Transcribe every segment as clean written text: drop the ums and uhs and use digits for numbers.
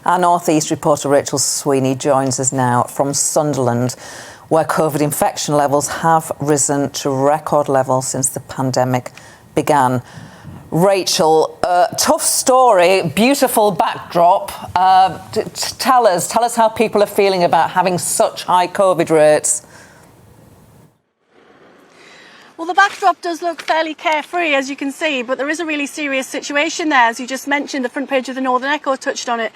Our North East reporter Rachel Sweeney joins us now from Sunderland, where COVID infection levels have risen to record levels since the pandemic began. Rachel, tough story, beautiful backdrop. Tell us how people are feeling about having such high COVID rates. Well, the backdrop does look fairly carefree, as you can see, but there is a really serious situation there. As you just mentioned, the front page of the Northern Echo touched on it.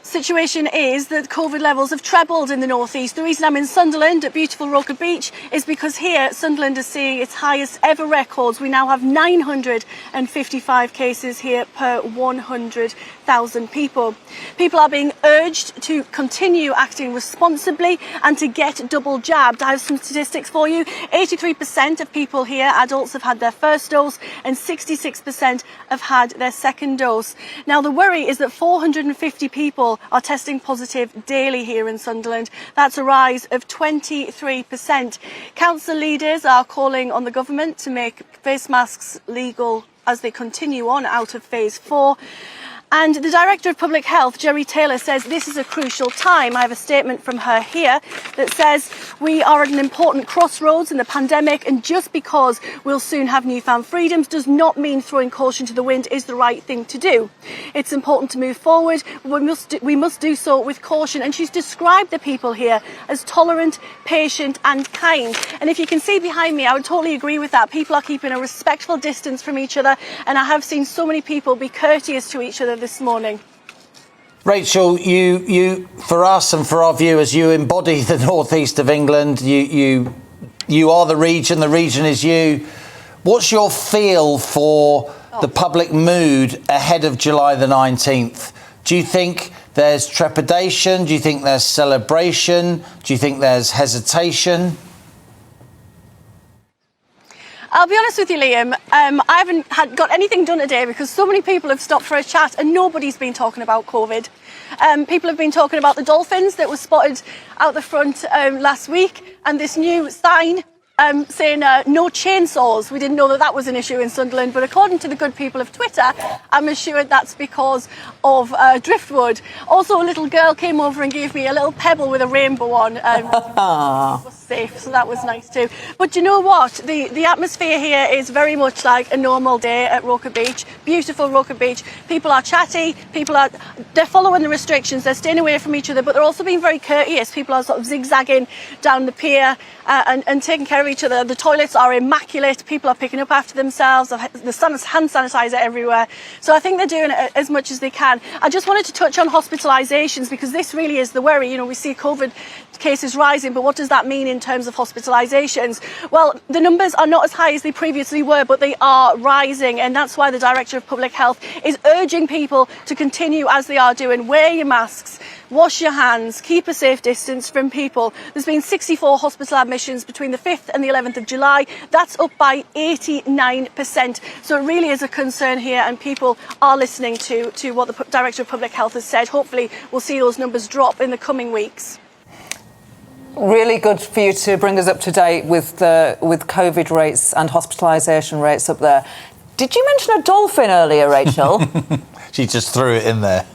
Situation is that COVID levels have trebled in the North East. The reason I'm in Sunderland at beautiful Roker Beach is because here Sunderland is seeing its highest ever records. We now have 955 cases here per 100,000 people. People are being urged to continue acting responsibly and to get double jabbed. I have some statistics for you. 83% of people here, adults, have had their first dose and 66% have had their second dose. Now, the worry is that 450 people are testing positive daily here in Sunderland. That's a rise of 23%. Council leaders are calling on the government to make face masks legal as they continue on out of phase 4. And the Director of Public Health, Jerry Taylor, says this is a crucial time. I have a statement from her here that says we are at an important crossroads in the pandemic, and just because we'll soon have newfound freedoms does not mean throwing caution to the wind is the right thing to do. It's important to move forward. We must do so with caution. And she's described the people here as tolerant, patient and kind. And if you can see behind me, I would totally agree with that. People are keeping a respectful distance from each other, and I have seen so many people be courteous to each other this morning. Rachel, you for us and for our viewers, you embody the northeast of England. You are the region is you. What's your feel for the public mood ahead of July the 19th? Do you think there's trepidation? Do you think there's celebration? Do you think there's hesitation? I'll be honest with you, Liam, I haven't got anything done today because so many people have stopped for a chat and nobody's been talking about COVID. People have been talking about the dolphins that were spotted out the front last week, and this new sign saying no chainsaws. We didn't know that was an issue in Sunderland, but according to the good people of Twitter, I'm assured that's because of driftwood. Also, a little girl came over and gave me a little pebble with a rainbow on. It was safe, so that was nice too. But you know what? The atmosphere here is very much like a normal day at Roker Beach. Beautiful Roker Beach. People are chatty. They're following the restrictions. They're staying away from each other, but they're also being very courteous. People are sort of zigzagging down the pier and taking care of each other. The toilets are immaculate. People are picking up after themselves. The hand sanitizer everywhere. So I think they're doing as much as they can. I just wanted to touch on hospitalisations because this really is the worry. You know, we see COVID cases rising, but what does that mean in terms of hospitalisations? Well, the numbers are not as high as they previously were, but they are rising, and that's why the Director of Public Health is urging people to continue as they are doing. Wear your masks, wash your hands, keep a safe distance from people. There's been 64 hospital admissions between the 5th and the 11th of July. That's up by 89%. So it really is a concern here, and people are listening to what the Director of Public Health has said. Hopefully we'll see those numbers drop in the coming weeks. Really good for you to bring us up to date with COVID rates and hospitalisation rates up there. Did you mention a dolphin earlier, Rachel? She just threw it in there.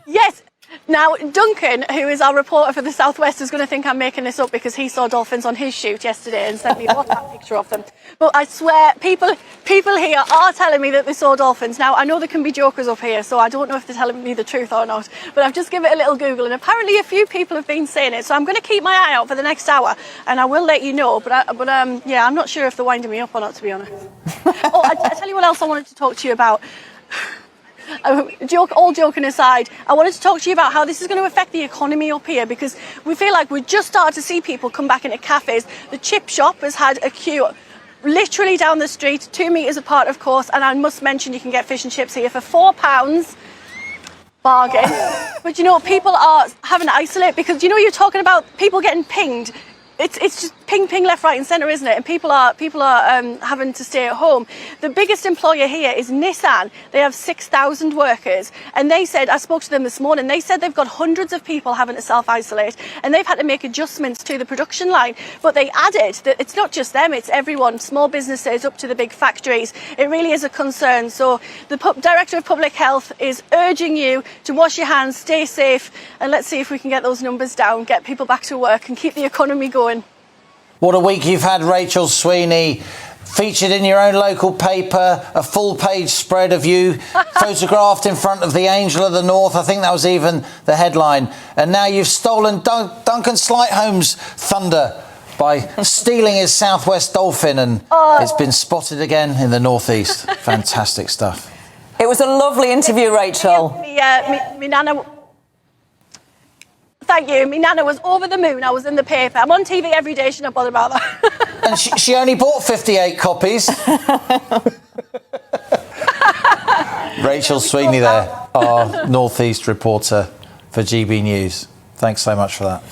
Yes. Now, Duncan, who is our reporter for the South West, is going to think I'm making this up because he saw dolphins on his shoot yesterday and sent me a WhatsApp picture of them. But I swear, people here are telling me that they saw dolphins. Now, I know there can be jokers up here, so I don't know if they're telling me the truth or not. But I've just given it a little Google, and apparently a few people have been saying it. So I'm going to keep my eye out for the next hour, and I will let you know. But yeah, I'm not sure if they're winding me up or not, to be honest. Oh, I tell you what else I wanted to talk to you about. All joking aside, I wanted to talk to you about how this is going to affect the economy up here, because we feel like we've just started to see people come back into cafes. The chip shop has had a queue literally down the street, 2 metres apart, of course, and I must mention you can get fish and chips here for £4. Bargain. But you know, people are having to isolate because, you know, you're talking about people getting pinged. It's just ping, ping, left, right, and centre, isn't it? And people are having to stay at home. The biggest employer here is Nissan. They have 6,000 workers, and they said, I spoke to them this morning, they said they've got hundreds of people having to self-isolate, and they've had to make adjustments to the production line. But they added that it's not just them, it's everyone, small businesses up to the big factories. It really is a concern. So the Director of Public Health is urging you to wash your hands, stay safe, and let's see if we can get those numbers down, get people back to work, and keep the economy going. What a week you've had, Rachel Sweeney. Featured in your own local paper, a full-page spread of you, photographed in front of the Angel of the North. I think that was even the headline. And now you've stolen Duncan Slightholme's thunder by stealing his Southwest Dolphin, and it's been spotted again in the Northeast. Fantastic stuff. It was a lovely interview, Rachel. Me nana. Thank you. Me nana was over the moon. I was in the paper. I'm on TV every day. She not bother about that. And she only bought 58 copies. Rachel Sweeney there, our Northeast reporter for GB News. Thanks so much for that.